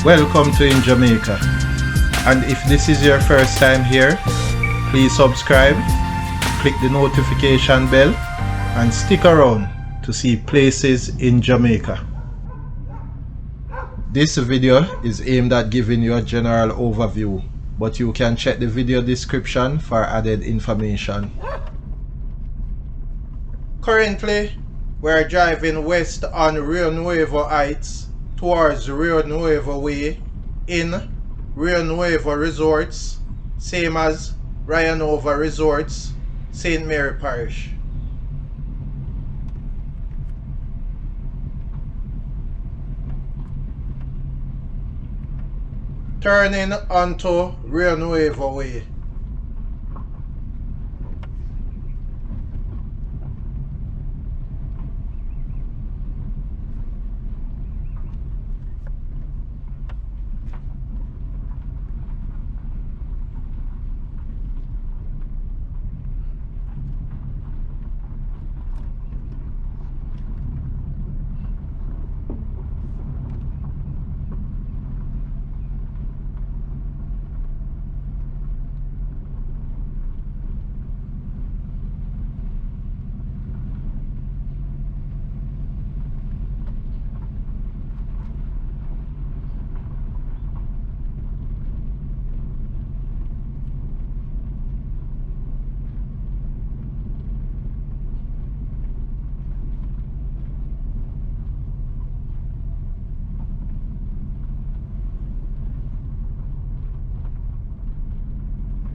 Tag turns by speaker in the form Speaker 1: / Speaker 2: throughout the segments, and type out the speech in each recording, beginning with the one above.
Speaker 1: Welcome to InJamaica, and if this is your first time here, please subscribe, click the notification bell and stick around to see places in Jamaica. This video is aimed at giving you a general overview, but you can check the video description for added information. Currently, we are driving west on Rio Nuevo Heights towards Rio Nuevo Way in Rio Nuevo Resorts, same as Rio Nuevo Resorts, St. Mary Parish. Turning onto Rio Nuevo Way.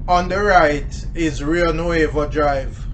Speaker 1: On the right is Rio Nuevo Drive.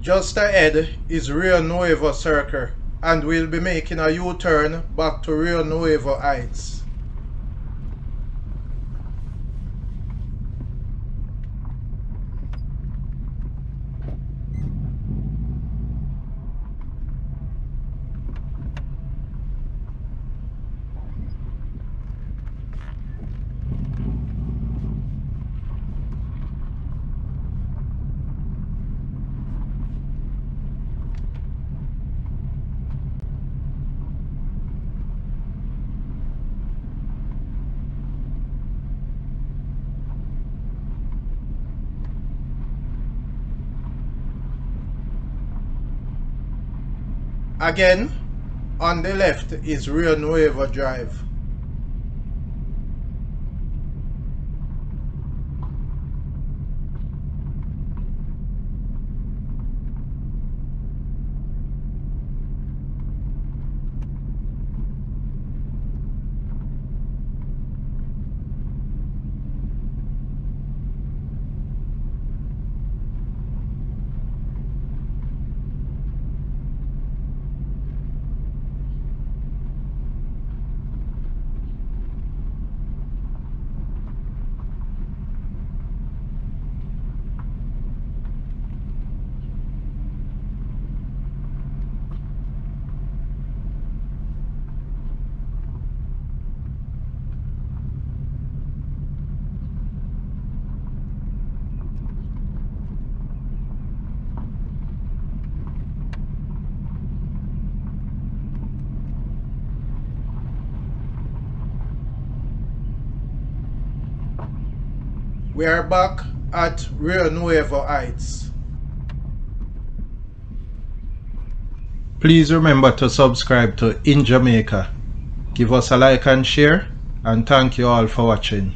Speaker 1: Just ahead is Rio Nuevo Circle, and we'll be making a U-turn back to Rio Nuevo Heights. Again, on the left is Rio Nuevo Drive. We are back at Rio Nuevo Heights. Please remember to subscribe to InJamaica. Give us a like and share, and thank you all for watching.